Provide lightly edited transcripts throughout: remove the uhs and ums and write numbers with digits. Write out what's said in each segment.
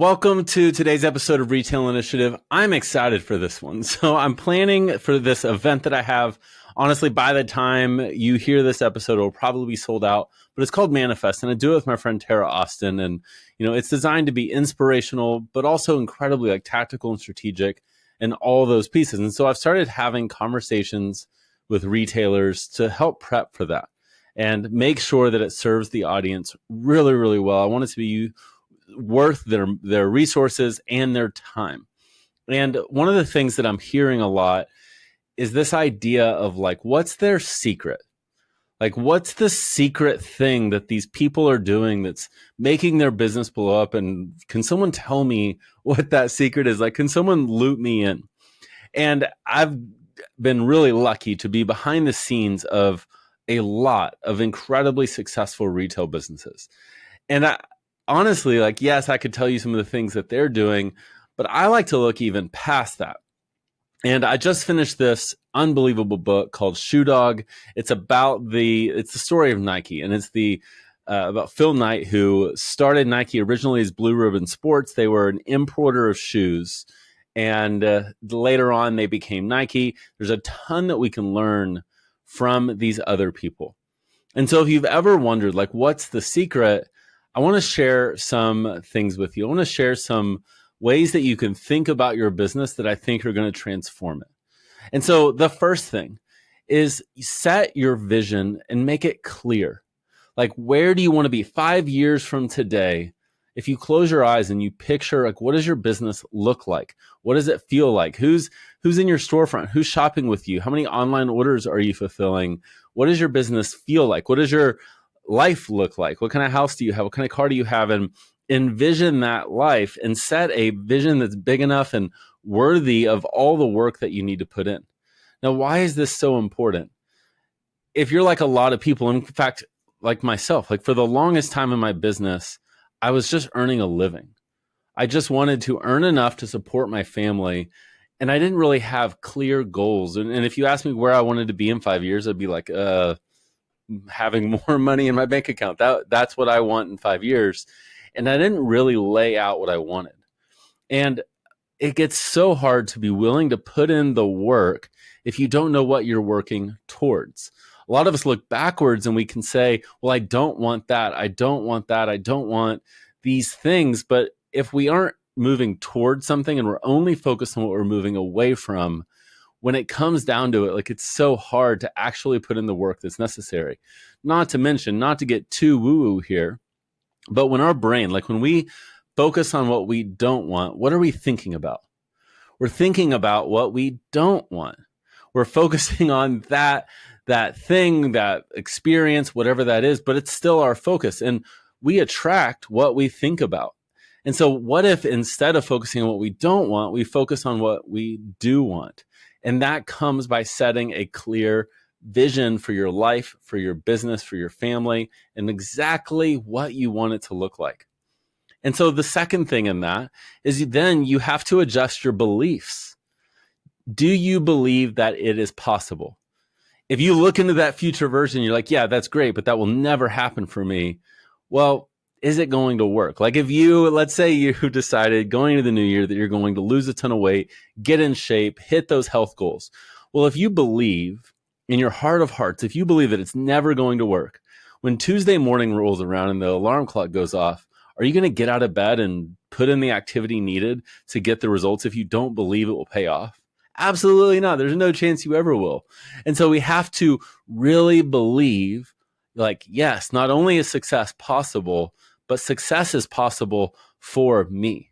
Welcome to today's episode of Retail Initiative. I'm excited for this one. So I'm planning for this event that I have. Honestly, by the time you hear this episode, it'll probably be sold out, but it's called Manifest, and I do it with my friend Tara Austin. And, it's designed to be inspirational, but also incredibly tactical and strategic and all those pieces. And so I've started having conversations with retailers to help prep for that and make sure that it serves the audience really, really well. I want it to be worth their resources and their time. And one of the things that I'm hearing a lot is this idea of what's their secret? What's the secret thing that these people are doing that's making their business blow up? And can someone tell me what that secret is? Can someone loop me in? And I've been really lucky to be behind the scenes of a lot of incredibly successful retail businesses. And honestly, yes, I could tell you some of the things that they're doing, but I like to look even past that. And I just finished this unbelievable book called Shoe Dog. It's the story of Nike, and it's about Phil Knight, who started Nike originally as Blue Ribbon Sports. They were an importer of shoes, and later on they became Nike. There's a ton that we can learn from these other people. And so if you've ever wondered, what's the secret? I want to share some things with you. I want to share some ways that you can think about your business that I think are going to transform it. And so the first thing is set your vision and make it clear. Where do you want to be 5 years from today? If you close your eyes and you picture, what does your business look like? What does it feel like? Who's in your storefront? Who's shopping with you? How many online orders are you fulfilling? What does your business feel like? What does your life look like? What kind of house do you have? What kind of car do you have? And envision that life and set a vision that's big enough and worthy of all the work that you need to put in. Now, why is this so important? If you're like a lot of people, in fact, like myself, for the longest time in my business, I was just earning a living. I just wanted to earn enough to support my family. And I didn't really have clear goals. And if you ask me where I wanted to be in 5 years, I'd be having more money in my bank account. That's what I want in 5 years. And I didn't really lay out what I wanted. And it gets so hard to be willing to put in the work if you don't know what you're working towards. A lot of us look backwards and we can say, well, I don't want that. I don't want that. I don't want these things. But if we aren't moving towards something and we're only focused on what we're moving away from, when it comes down to it, it's so hard to actually put in the work that's necessary. Not to mention, not to get too woo-woo here, but when our brain, when we focus on what we don't want, what are we thinking about? We're thinking about what we don't want. We're focusing on that thing, that experience, whatever that is, but it's still our focus. And we attract what we think about. And so what if instead of focusing on what we don't want, we focus on what we do want? And that comes by setting a clear vision for your life, for your business, for your family, and exactly what you want it to look like. And so the second thing in that is then you have to adjust your beliefs. Do you believe that it is possible? If you look into that future version, you're yeah, that's great, but that will never happen for me. Well, is it going to work? Let's say you decided going into the new year that you're going to lose a ton of weight, get in shape, hit those health goals. Well, if you believe in your heart of hearts, if you believe that it's never going to work, when Tuesday morning rolls around and the alarm clock goes off, are you going to get out of bed and put in the activity needed to get the results if you don't believe it will pay off? Absolutely not. There's no chance you ever will. And so we have to really believe, yes, not only is success possible, but success is possible for me.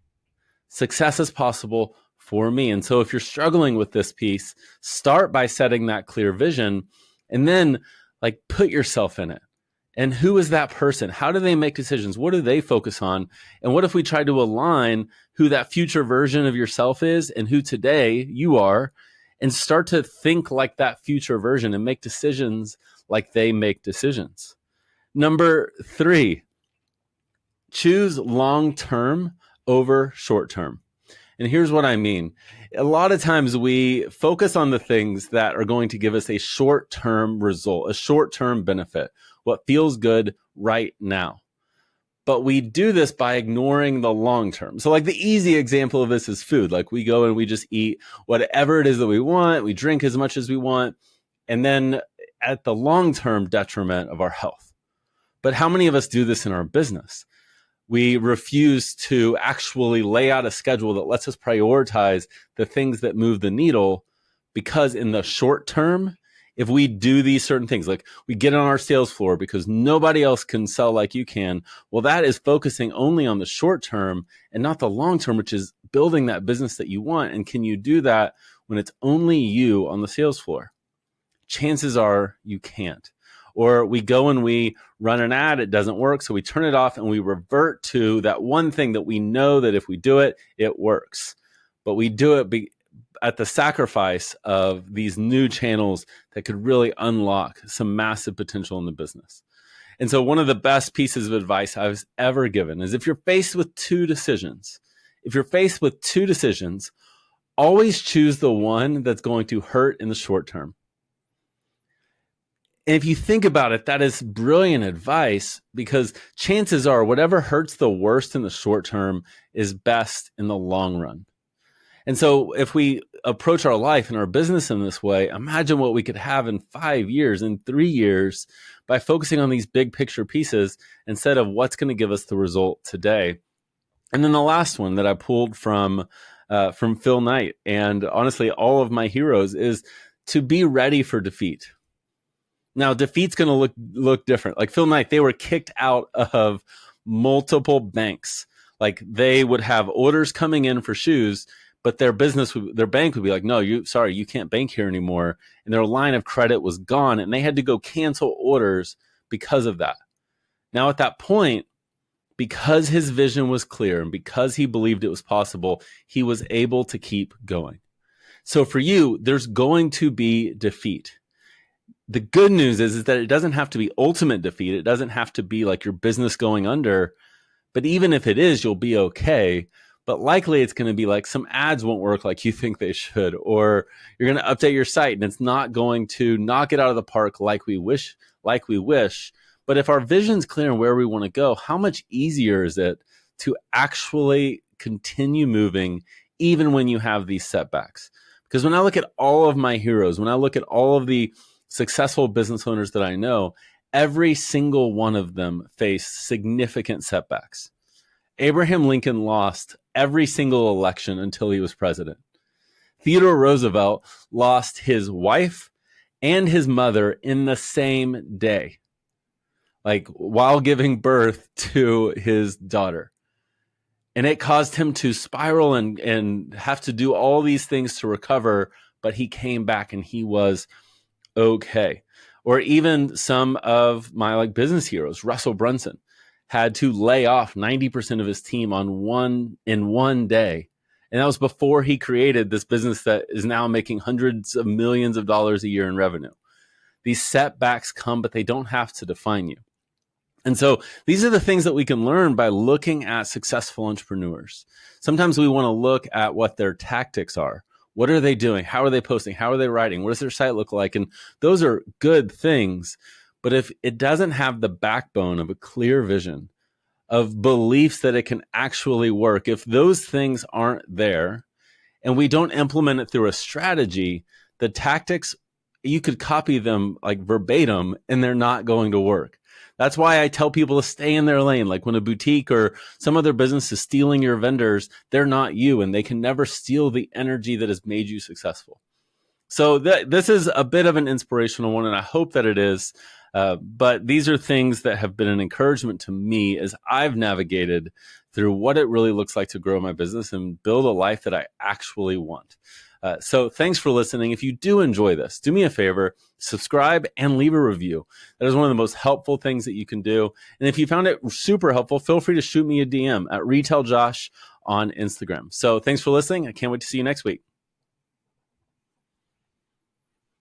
Success is possible for me. And so if you're struggling with this piece, start by setting that clear vision and then put yourself in it. And who is that person? How do they make decisions? What do they focus on? And what if we try to align who that future version of yourself is and who today you are, and start to think like that future version and make decisions like they make decisions? Number 3, choose long-term over short-term. And here's what I mean. A lot of times we focus on the things that are going to give us a short-term result, a short-term benefit, what feels good right now. but we do this by ignoring the long term. So like the easy example of this is food. Like we go and we just eat whatever it is that we want. We drink as much as we want. And then at the long term detriment of our health. But how many of us do this in our business? We refuse to actually lay out a schedule that lets us prioritize the things that move the needle, because in the short term, if we do these certain things, like we get on our sales floor because nobody else can sell like you can, well, that is focusing only on the short term and not the long term, which is building that business that you want. And can you do that when it's only you on the sales floor? Chances are you can't. Or we go and we run an ad, it doesn't work, so we turn it off and we revert to that one thing that we know that if we do it, it works. But we do it at the sacrifice of these new channels that could really unlock some massive potential in the business. And so one of the best pieces of advice I've ever given is if you're faced with two decisions, always choose the one that's going to hurt in the short term. And if you think about it, that is brilliant advice, because chances are whatever hurts the worst in the short term is best in the long run. And so if we approach our life and our business in this way, imagine what we could have in 5 years, in 3 years, by focusing on these big picture pieces instead of what's going to give us the result today. And then the last one that I pulled from Phil Knight, and honestly, all of my heroes, is to be ready for defeat. Now, defeat's going to look different. Like Phil Knight, they were kicked out of multiple banks. Like they would have orders coming in for shoes, but their bank would be like, no, you can't bank here anymore. And their line of credit was gone, and they had to go cancel orders because of that. Now, at that point, because his vision was clear and because he believed it was possible, he was able to keep going. So for you, there's going to be defeat. The good news is that it doesn't have to be ultimate defeat. It doesn't have to be like your business going under. But even if it is, you'll be okay. But likely it's going to be like some ads won't work like you think they should, or you're going to update your site and it's not going to knock it out of the park like we wish. But if our vision's clear and where we want to go, how much easier is it to actually continue moving even when you have these setbacks? Because when I look at all of my heroes, when I look at all of the successful business owners that I know, every single one of them faced significant setbacks. Abraham Lincoln lost every single election until he was president. Theodore Roosevelt lost his wife and his mother in the same day, like while giving birth to his daughter. And it caused him to spiral and have to do all these things to recover, but he came back and he was okay. Or even some of my business heroes, Russell Brunson had to lay off 90% of his team in one day. And that was before he created this business that is now making hundreds of millions of dollars a year in revenue. These setbacks come, but they don't have to define you. And so these are the things that we can learn by looking at successful entrepreneurs. Sometimes we want to look at what their tactics are. What are they doing? How are they posting? How are they writing? What does their site look like? And those are good things. But if it doesn't have the backbone of a clear vision, of beliefs that it can actually work, if those things aren't there and we don't implement it through a strategy, the tactics, you could copy them like verbatim and they're not going to work. That's why I tell people to stay in their lane. Like when a boutique or some other business is stealing your vendors, they're not you, and they can never steal the energy that has made you successful. So this is a bit of an inspirational one, and I hope that it is. But these are things that have been an encouragement to me as I've navigated through what it really looks like to grow my business and build a life that I actually want. So thanks for listening. If you do enjoy this, do me a favor, subscribe and leave a review. That is one of the most helpful things that you can do. And if you found it super helpful, feel free to shoot me a DM at RetailJosh on Instagram. So thanks for listening. I can't wait to see you next week.